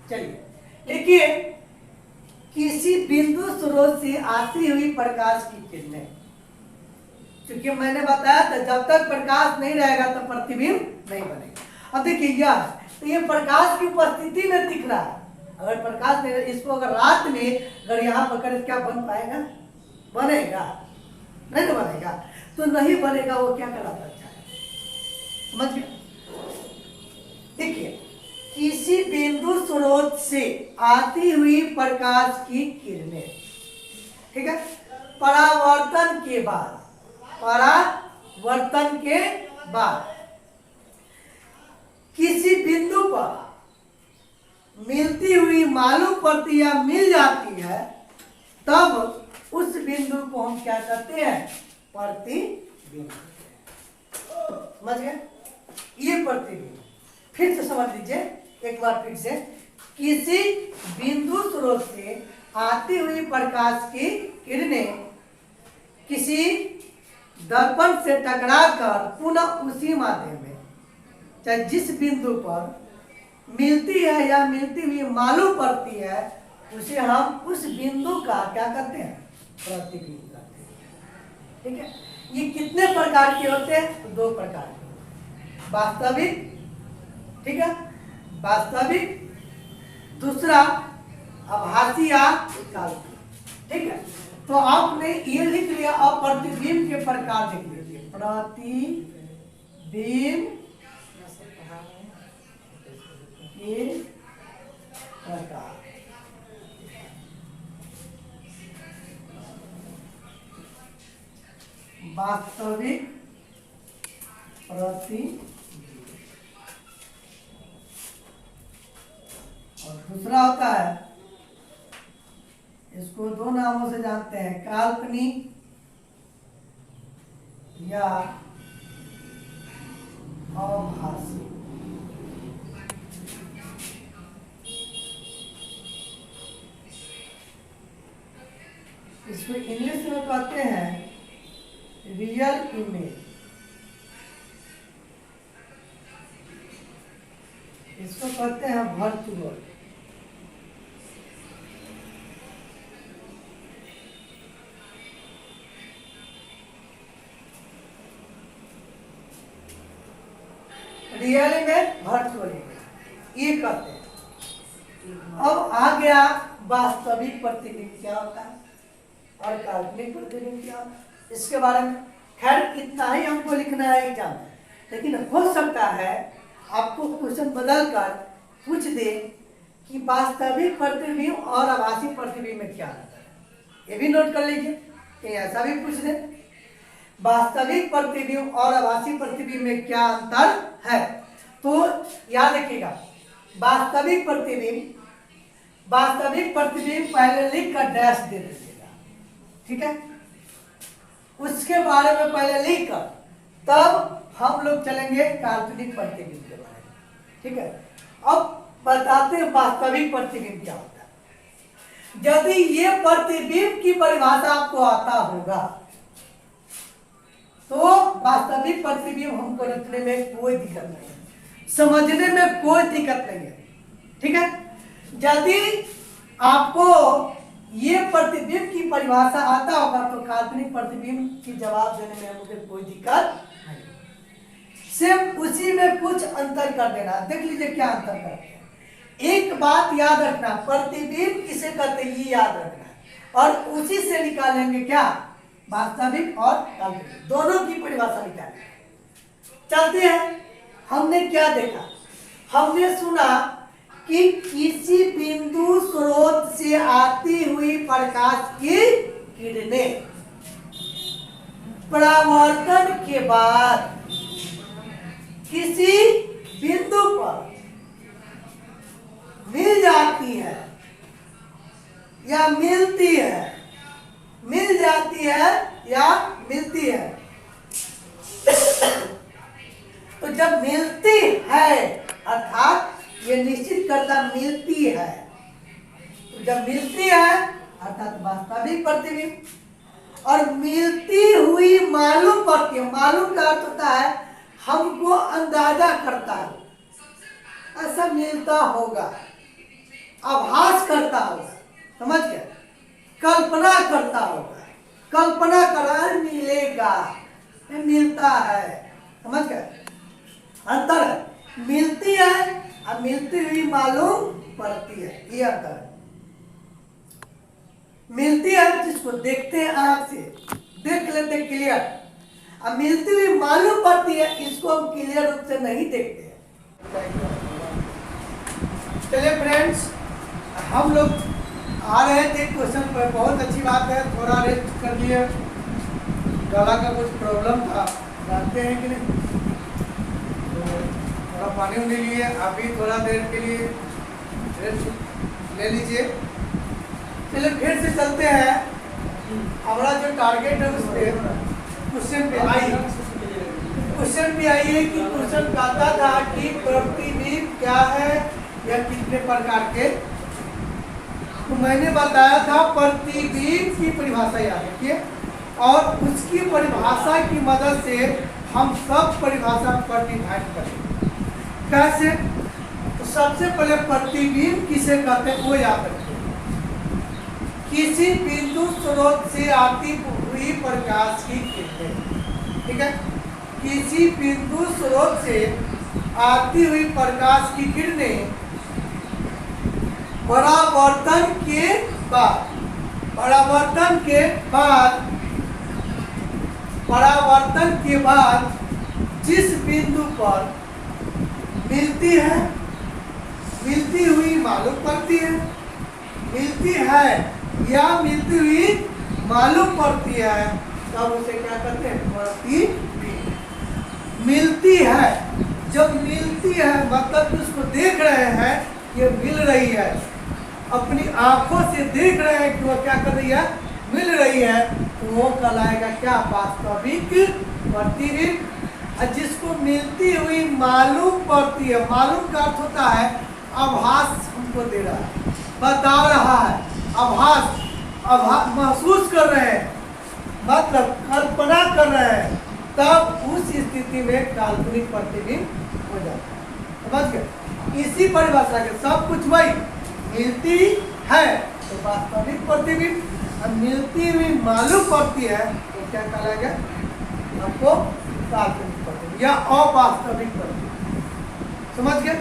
चलिए, देखिए, किसी बिंदु स्रोत से आती हुई प्रकाश की किरणें, क्योंकि मैंने बताया था जब तक प्रकाश नहीं रहेगा तो प्रतिबिंब नहीं बनेगा। अब देखिए, यह तो ये प्रकाश की उपस्थिति में दिख रहा है, अगर प्रकाश नहीं, इसको अगर रात में अगर यहाँ पर करें क्या बन पाएगा? बनेगा नहीं तो बनेगा, तो नहीं बनेगा, वो क्या कहलाता है? समझ गए? देखिए, किसी बिंदु स्रोत से आती हुई प्रकाश की किरणें, ठीक है, परावर्तन के बाद किसी बिंदु पर मिलती हुई मालूम पड़ती या मिल जाती है, तब उस बिंदु को हम क्या कहते हैं? प्रतिबिंब। समझ गए? ये प्रतिबिंब। फिर से समझ लीजिए एक बार फिर से, किसी बिंदु स्रोत से आती हुई प्रकाश की किरणें किसी दर्पण से टकराकर पुनः उसी माध्यम में, चाहे जिस बिंदु पर मिलती है या मिलती हुई मालूम पड़ती है, उसे हम उस बिंदु का क्या करते हैं? प्रतिबिंब करते हैं। ठीक है? ये कितने प्रकार के होते हैं? तो 2 प्रकार के होते हैं। वास्तविक, ठीक है, वास्तविक, दूसरा आभासी या काल्पनिक। ठीक है, तो आपने ये लिख लिया, अब प्रतिबिंब के प्रकार लिख लीजिए। प्रतिबिंब के प्रकार। वास्तविक, प्रतिबिंब, और दूसरा होता है, इसको 2 नामों से जानते हैं, काल्पनिक या आभासी। इसको इंग्लिश में कहते हैं रियल इमेज, इसको कहते हैं virtual. Real image, virtual image, ये कहते हैं। अब आ गया वास्तविक प्रतिबिंब क्या होता है और काल्पनिक प्रतिबिंब क्या होता है। इसके बारे में खैर इतना ही हमको लिखना है एग्जाम में, लेकिन हो सकता है आपको क्वेश्चन बदल कर पूछ दे कि वास्तविक प्रतिबिंब और आभासी प्रतिबिंब में क्या अंतर है। ये भी नोट कर लीजिए, कहीं ऐसा भी पूछ दे, वास्तविक प्रतिबिंब और आभासी प्रतिबिंब में क्या अंतर है। तो याद रखिएगा, वास्तविक प्रतिबिंब पहले लिख कर डैश दे दीजिएगा, ठीक है। उसके बारे में पहले लिख कर तब हम लोग चलेंगे काल्पनिक प्रतिबिंब के बारे में, ठीक है। अब बताते हैं वास्तविक प्रतिबिंब क्या होता है। यदि ये प्रतिबिंब की परिभाषा आपको आता होगा तो वास्तविक प्रतिबिंब हमको रखने में कोई दिक्कत नहीं है, समझने में कोई दिक्कत नहीं है, ठीक है। यदि आपको ये प्रतिबिंब की परिभाषा आता होगा तो काल्पनिक प्रतिबिंब की जवाब देने में मुझे कोई दिक्कत नहीं, सिर्फ उसी में कुछ अंतर कर देना। देख लीजिए क्या अंतर करते हैं। एक बात याद रखना, प्रतिबिंब किसे कहते हैं ये याद रखना है, और उसी से निकालेंगे क्या, वास्तविक और काल्पनिक दोनों की परिभाषा निकालेंगे। चलते हैं। हमने क्या देखा, हमने सुना कि किसी बिंदु स्रोत से आती हुई प्रकाश की किरणें परावर्तन के बाद किसी बिंदु पर मिल जाती है या मिलती है, मिल जाती है या मिलती है। तो जब मिलती है अर्थात ये निश्चित करता मिलती है, तो जब मिलती है अर्थात वास्तविक प्रतिबिंब, और मिलती हुई मालूम पड़ती है, मालूम का अर्थ होता है हमको अंदाजा करता है, ऐसा मिलता होगा, आभास करता होगा, समझ गए, कल्पना करता होगा, कल्पना करा मिलेगा, मिलता है, समझ गए, अंतर है। मिलती है और मिलती हुई मालूम पड़ती है, ये अंतर है। मिलती है जिसको देखते हैं आंख से, देख लेते हैं क्लियर, अब मिलती हुई मालूम पड़ती है, इसको हम क्लियर रूप से नहीं देखते हैं। चलिए फ्रेंड्स, हम लोग आ रहे थे क्वेश्चन पर, बहुत अच्छी बात है, थोड़ा रेस्ट कर लिए, गला का कुछ प्रॉब्लम था, जानते हैं कि नहीं, तो थोड़ा पानी उनी लिए, अभी थोड़ा देर के लिए रेस्ट ले लीजिए। चलिए फिर से चलते हैं, हमारा जो टारगेट है उस पर क्वेश्चन पे आइए। क्वेश्चन पे आइए कि क्वेश्चन कहता था कि प्रतिबिंब क्या है या कितने प्रकार के, तो मैंने बताया था प्रतिबिंब की परिभाषा याद रखिए, और उसकी परिभाषा की मदद से हम सब परिभाषा पर डिफाइन करेंगे। कैसे? तो सबसे पहले प्रतिबिंब किसे कहते हैं वो याद रखिए। किसी बिंदु स्रोत से आती हुई प्रकाश की किरणें, ठीक है, किसी बिंदु स्रोत से आती हुई प्रकाश की किरणें परावर्तन के बाद, परावर्तन के बाद जिस बिंदु पर मिलती है, मिलती हुई मालूम पड़ती है, मिलती है या मिलती हुई मालूम पड़ती है, तब उसे क्या कहते हैं? प्रतिबिंब। मिलती है, जब मिलती है मतलब उसको देख रहे हैं, ये मिल रही है, अपनी आंखों से देख रहे हैं कि वो क्या कर रही है, मिल रही है, तो वो कहलाएगा क्या? वास्तविक प्रतिबिंब। और जिसको मिलती हुई मालूम पड़ती है, मालूम का अर्थ होता है आभास, हमको दे रहा है, बता रहा है, आभास, महसूस कर रहे हैं, मतलब कल्पना कर रहे हैं, तब उस स्थिति में काल्पनिक प्रतिबिंब हो जाता है। समझ गए? इसी परिभाषा के सब कुछ वही, मिलती है तो वास्तविक प्रतिबिंब, और मिलती हुई मालूम पड़ती है तो क्या कहलाएगा? आपको काल्पनिक प्रतिबिंब या अवास्तविक प्रतिबिंब। समझ गए?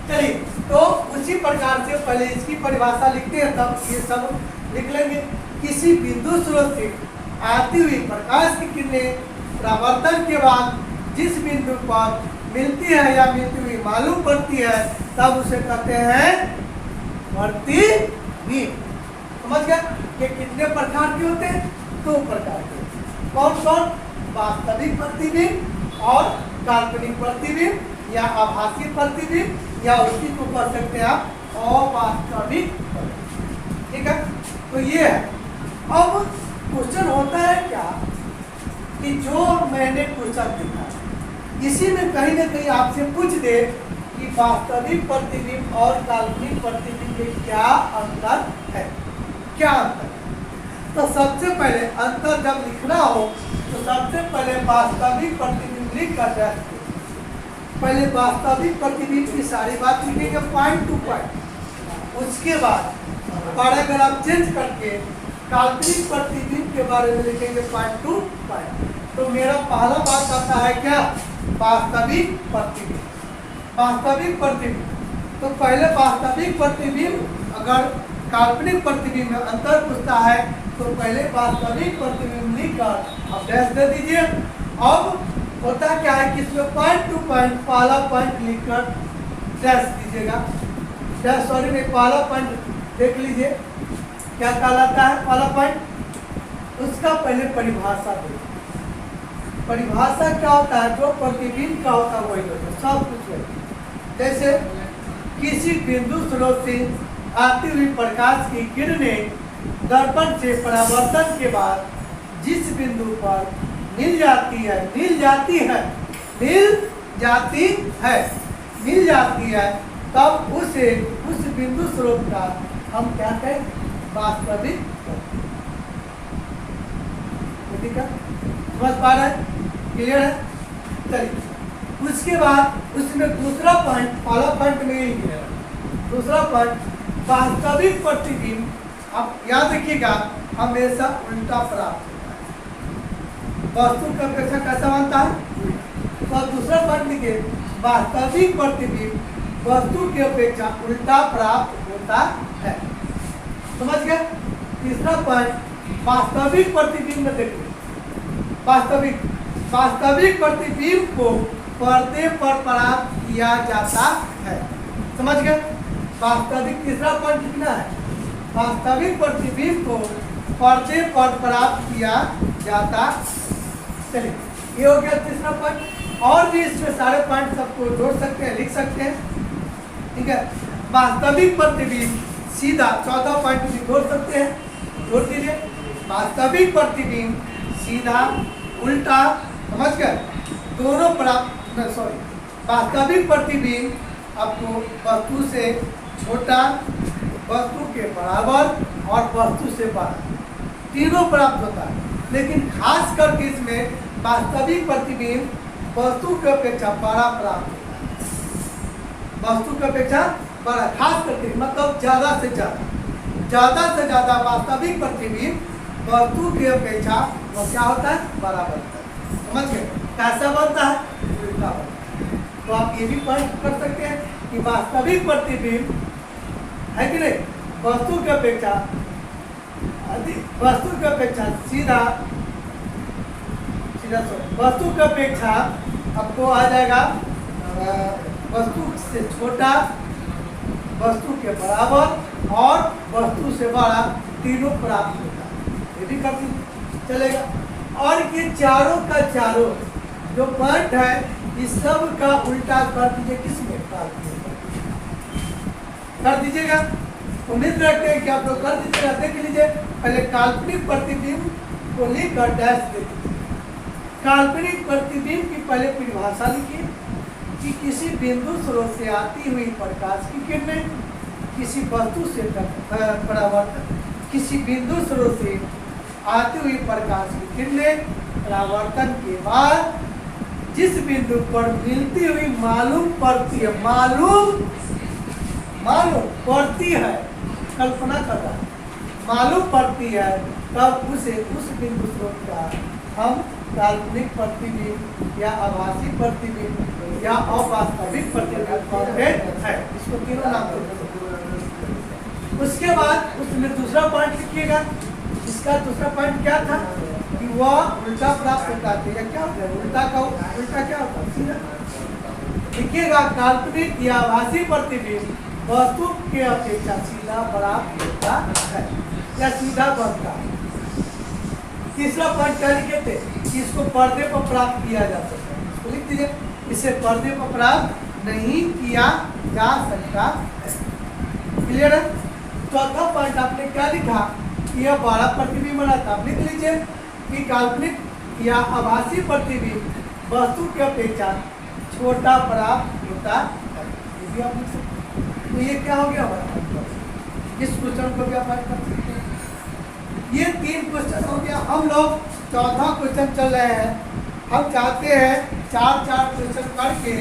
चलिए, तो उसी प्रकार से पहले इसकी परिभाषा लिखते हैं, तब ये सब लिख लेंगे। किसी बिंदु स्रोत से आती हुई प्रकाश की किरणें परावर्तन के बाद जिस बिंदु पर मिलती है या मिलती हुई मालूम पड़ती है, तब उसे कहते हैं प्रतिबिंब। समझ गया? ये कितने प्रकार के होते हैं? 2 प्रकार के। कौन कौन? वास्तविक प्रतिबिंब और काल्पनिक प्रतिबिंब या आभासी प्रतिबिंब, या उसी को कह सकते हैं आप अवास्तविक प्रतिबिंब। ठीक है, तो ये है। अब क्वेश्चन होता है क्या कि जो मैंने क्वेश्चन दिखा, इसी में कहीं ना कहीं आपसे पूछ दे कि वास्तविक प्रतिबिंब और काल्पनिक प्रतिबिंब में क्या अंतर है, क्या अंतर है? तो सबसे पहले अंतर जब लिखना हो तो सबसे पहले वास्तविक प्रतिबिंब लिख कर पहले वास्तविक प्रतिबिंब की सारी बात लिखेंगे पॉइंट टू पॉइंट। उसके बाद पैराग्राफ चेंज करके काल्पनिक प्रतिबिंब के बारे में लिखेंगे पॉइंट टू पॉइंट। तो मेरा पहला बात आता है क्या? वास्तविक प्रतिबिंब। वास्तविक प्रतिबिंब, तो पहले वास्तविक प्रतिबिंब, अगर काल्पनिक प्रतिबिंब में अंतर पूछता है तो पहले वास्तविक प्रतिबिंब लिखकर अब डैश दे दीजिए। अब होता क्या है कि इसमें पॉइंट टू पॉइंट पहला पॉइंट लिखकर डैश दीजिएगा। डैश सॉरी नहीं, पहला पॉइंट देख लीजिए क्या कहलाता है पहला पॉइंट, उसका पहले परिभाषा दे। परिभाषा क्या होता है? जो प्रतिबिंब का होता है वही होता है, सब कुछ वही। जैसे किसी बिंदु स्रोत से आती हुई प्रकाश की किरणें दर्पण से परावर्तन के बाद जिस बिंदु पर मिल जाती है, तब उसे उस बिंदु स्रोत का हम क्या कहें? वास्तविक। ठीक है, समझ पा रहे हैं? क्लियर है? चलिए, उसके बाद उसमें दूसरा पॉइंट, पहला पॉइंट में ही है, दूसरा पॉइंट वास्तविक प्रतिबिंब। आप याद रखिएगा हमेशा उल्टा प्राप्त होता है, वस्तु की अपेक्षा कैसा बनता है? तो दूसरा पॉइंट लिखिए वास्तविक प्रतिबिंब वस्तु की अपेक्षा उल्टा प्राप्त होता है। समझ गए? तीसरा पॉइंट वास्तविक प्रतिबिंब देखिए। वास्तविक प्रतिबिंब को पर्दे पर प्राप्त किया जाता है। समझ गए? वास्तविक तीसरा पॉइंट कितना है? वास्तविक प्रतिबिंब को पर्दे पर प्राप्त किया जाता। चलिए ये हो गया तीसरा पॉइंट। और भी इसमें सारे पॉइंट सबको जोड़ सकते हैं, लिख सकते हैं। ठीक है, वास्तविक प्रतिबिंब सीधा 14 पॉइंट भी जोड़ सकते हैं, जोड़ दीजिए। वास्तविक प्रतिबिंब सीधा उल्टा, समझ गए, दोनों प्राप्त, सॉरी, वास्तविक प्रतिबिंब आपको वस्तु से छोटा, वस्तु के बराबर और वस्तु से बड़ा तीनों प्राप्त होता है। लेकिन खास करके इसमें वास्तविक प्रतिबिंब वस्तु की अपेक्षा बड़ा प्राप्त होता है। वस्तु की अपेक्षा बड़ा, खास करके मतलब ज्यादा से ज्यादा वास्तविक प्रतिबिंब वस्तु की अपेक्षा वो क्या होता है? बड़ा बनता है। समझ गए? कैसा बनता है? उल्टा बनता है। तो आप ये भी पॉइंट कर सकते हैं कि वास्तविक प्रतिबिंब है कि नहीं, वस्तु की अपेक्षा सीधा वस्तु की अपेक्षा आपको आ जाएगा वस्तु से छोटा, वस्तु के बराबर और वस्तु से बड़ा तीनों प्राप्त होता है। ये भी कर चलेगा। और ये चारों का चारों जो पॉइंट है इस सब का उल्टा कर दीजिए। किसमें? कर दीजिएगा। उम्मीद रखते हैं कि आप लोग कर दीजिएगा। देख लीजिए, पहले काल्पनिक प्रतिबिंब को लिखकर डैश दे दीजिए। काल्पनिक प्रतिबिंब की पहले परिभाषा लिखिए कि किसी बिंदु स्रोत से आती हुई प्रकाश की किरणें किसी वस्तु से परावर्तन, किसी बिंदु स्रोत से आती हुई प्रकाश की किरणें परावर्तन के बाद जिस बिंदु पर मिलती हुई मालूम पड़ती है, कल्पना कर रहा है, मालूम पड़ती है, तब उस बिंदु स्रोत का हम काल्पनिक प्रतिबिंब या आभासी प्रतिबिंब या अवास्तविक प्रतिबिंब कहते हैं। इसको तीनों नाम देते। उसके बाद उसमें दूसरा पॉइंट लिखिएगा। इसका दूसरा पॉइंट क्या था कि वह उल्टा प्राप्त होता है। या क्या होता है? उल्टा क्या होता है? सीधा लिखिएगा। काल्पनिक या आभासी प्रतिबिंब वस्तु के अपेक्षा सीधा प्राप्त होता है या सीधा बनता है। तीसरा पॉइंट क्या लिखे थे कि इसको पर्दे पर प्राप्त किया जा सकता है। इसको लिख दीजिए, इसे पर्दे पर प्राप्त नहीं किया जा सकता है। क्लियर है? चौथा पॉइंट आपने क्या लिखा कि यह बड़ा प्रतिबिंब बना था। आप लिख लीजिए कि काल्पनिक या आभासी प्रतिबिंब वस्तु की अपेक्षा छोटा प्राप्त होता है। ये भी आप लिख सकते हैं। तो ये क्या हो गया हमारा? इस क्वेश्चन को भी आप कर सकते हैं। ये 3 क्वेश्चन हो गया। हम लोग चौथा क्वेश्चन चल रहे हैं। हम चाहते हैं 4 क्वेश्चन करके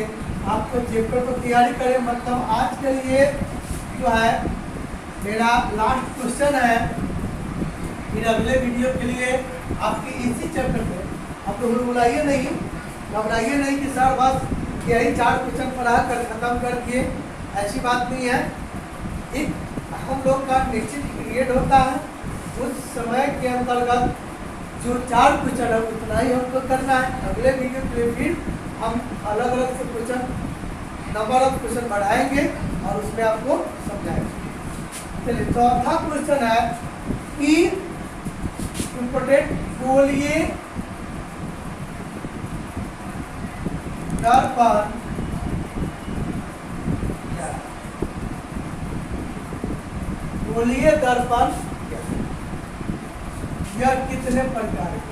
आपको चैप्टर को तैयारी करें। मतलब आज के लिए जो है मेरा लास्ट क्वेश्चन है। फिर अगले वीडियो के लिए आपके इसी चैप्टर पे आप लोग बुलाइए नहीं, घबराइए नहीं कि सर बस यही 4 क्वेश्चन पढ़ा कर खत्म कर दिए। ऐसी बात नहीं है। एक हम लोग का निश्चित पीरियड होता है, उस समय के अंतर्गत जो 4 क्वेश्चन है उतना ही हमको करना है। अगले वीडियो के लिए फिर हम अलग अलग से क्वेश्चन, नंबर ऑफ क्वेश्चन बढ़ाएंगे और उसमें आपको समझाएंगे। चलिए चौथा क्वेश्चन है कि इम्पोर्टेंट गोलीय दर्पण गोलीय दर्पण यह कितने प्रकार के?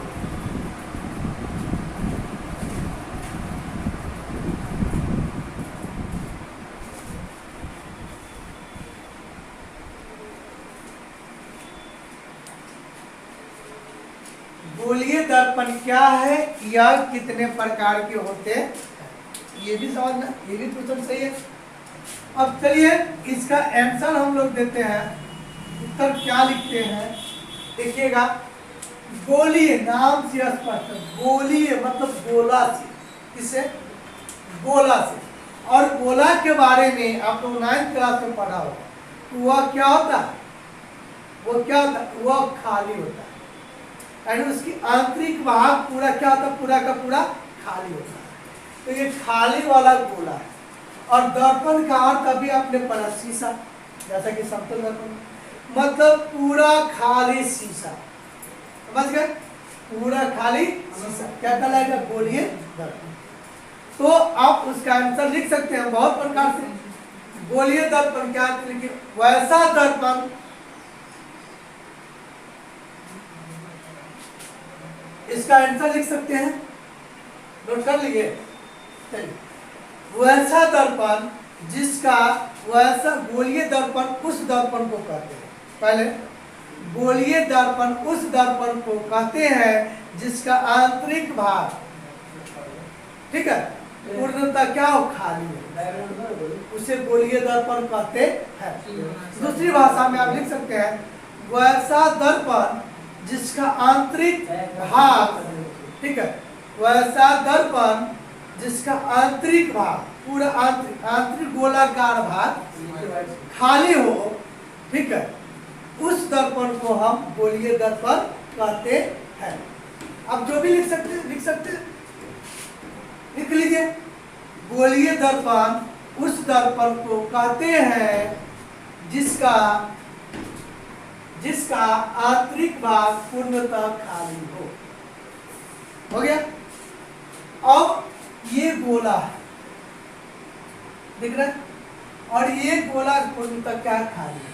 गोलीय दर्पण क्या है, यह कितने प्रकार के होते हैं? ये भी समझना, ये भी क्वेश्चन सही है। अब चलिए इसका आंसर हम लोग देते हैं। उत्तर क्या लिखते हैं देखिएगा। गोलीय नाम से स्पष्ट, गोलीय मतलब गोला से, किसे? गोला से। और गोला के बारे में आप लोग 9th क्लास में पढ़ा होगा। वह क्या होता है? वो क्या होता है? वह खाली होता है, यानी उसकी आंतरिक भाग पूरा क्या होता है? पूरा का पूरा खाली होता है। तो ये खाली वाला गोला है। और दर्पण का अर्थ अभी आपने पढ़ा शीशा, जैसा कि समतल दर्पण मतलब पूरा खाली शीशा, समझ गए? पूरा खाली शीशा क्या कहलाएगा? गोलीय दर्पण। तो आप उसका आंसर लिख सकते हैं बहुत प्रकार से। गोलीय दर्पण क्या लिखिए? वैसा दर्पण इसका आंसर लिख सकते हैं, नोट कर लीजिए। वैसा दर्पण जिसका वैसा गोलीय दर्पण उस दर्पण को कहते हैं। पहले गोलीय दर्पण उस दर्पण को कहते हैं जिसका आंतरिक भाग, ठीक है, पूर्णतः क्या हो? खाली हो, उसे गोलीय दर्पण कहते हैं। दूसरी भाषा में आप लिख सकते हैं वैसा दर्पण जिसका आंतरिक भाग, ठीक है, वैसा दर्पण जिसका आंतरिक भाग पूरा आंतरिक गोलाकार भाग खाली हो, ठीक है, उस दर्पण को हम गोलीय दर्पण कहते हैं। अब जो भी लिख सकते लिख लीजिए। गोलीय दर्पण उस दर्पण को कहते हैं जिसका आंतरिक भाग पूर्णतः खाली हो गया। अब ये गोला है, दिख रहा है, और ये गोला पूर्णतः क्या खाली है।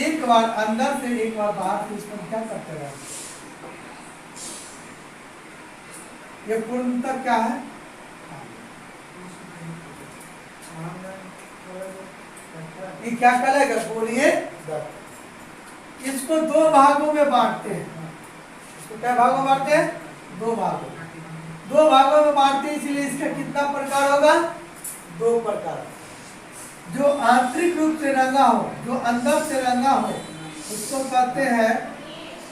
एक बार अंदर से एक बार बाहर से इसमें क्या करते हैं? ये पूर्णतः क्या है? ये क्या कहलाएगा? गोलीय दर्पण। इसको दो भागों में बांटते हैं। इसको क्या भागों में बांटते हैं? दो भागों में बांटते हैं, इसीलिए इसका कितना प्रकार होगा? 2 प्रकार। जो आंतरिक रूप से रंगा हो, जो अंदर से रंगा हो, उसको कहते हैं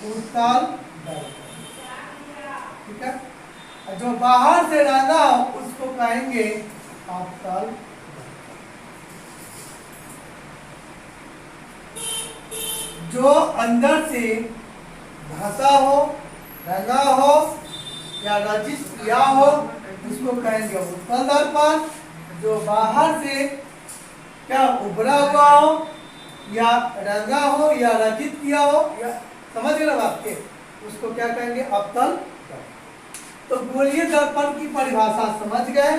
उत्तल दर्पण, ठीक है। और जो बाहर से रंगा हो उसको कहेंगे अवतल। जो अंदर से घसा हो, रंगा हो या रचित किया हो उसको कहेंगे उत्तल दर्पण। जो बाहर से क्या उभरा हुआ हो या रंगा हो या रचित किया हो, या समझ गए ना आपके, उसको क्या कहेंगे? अवतल। तो गोलीय दर्पण की परिभाषा समझ गए।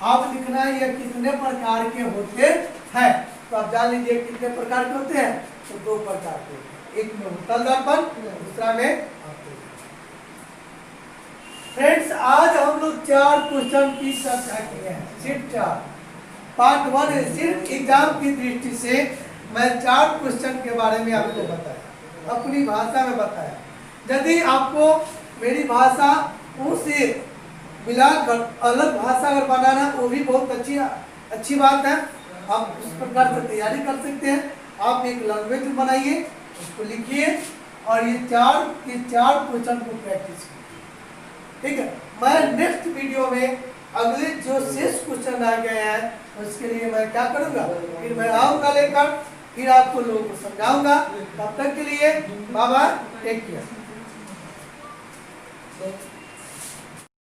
आप लिखना है ये कितने प्रकार के होते हैं, तो आप जान लीजिए कितने प्रकार के होते हैं। तो 2 प्रकार के होते हैं, एक में उत्तल दर्पण, दूसरा में अवतल। फ्रेंड्स, आज हम लोग 4 क्वेश्चन की चर्चा किए हैं। सिर्फ 4 पार्ट 1 है। सिर्फ एग्जाम की दृष्टि से मैं 4 क्वेश्चन के बारे में आपको बताया, अपनी भाषा में बताया। यदि आपको मेरी भाषा उसे मिलाकर अलग भाषा अगर बनाना, वो भी बहुत अच्छी बात है। आप उस प्रकार से तैयारी कर सकते हैं। आप एक लैंग्वेज बनाइए, उसको लिखिए और ये 4 क्वेश्चन को प्रैक्टिस कीजिए, ठीक है। मैं नेक्स्ट वीडियो में अगले जो शेष क्वेश्चन आ गए हैं उसके लिए मैं क्या करूंगा, फिर मैं आऊंगा लेकर, फिर आपको लोगों को समझाऊंगा। तब तक के लिए बाय बाय, टेक केयर।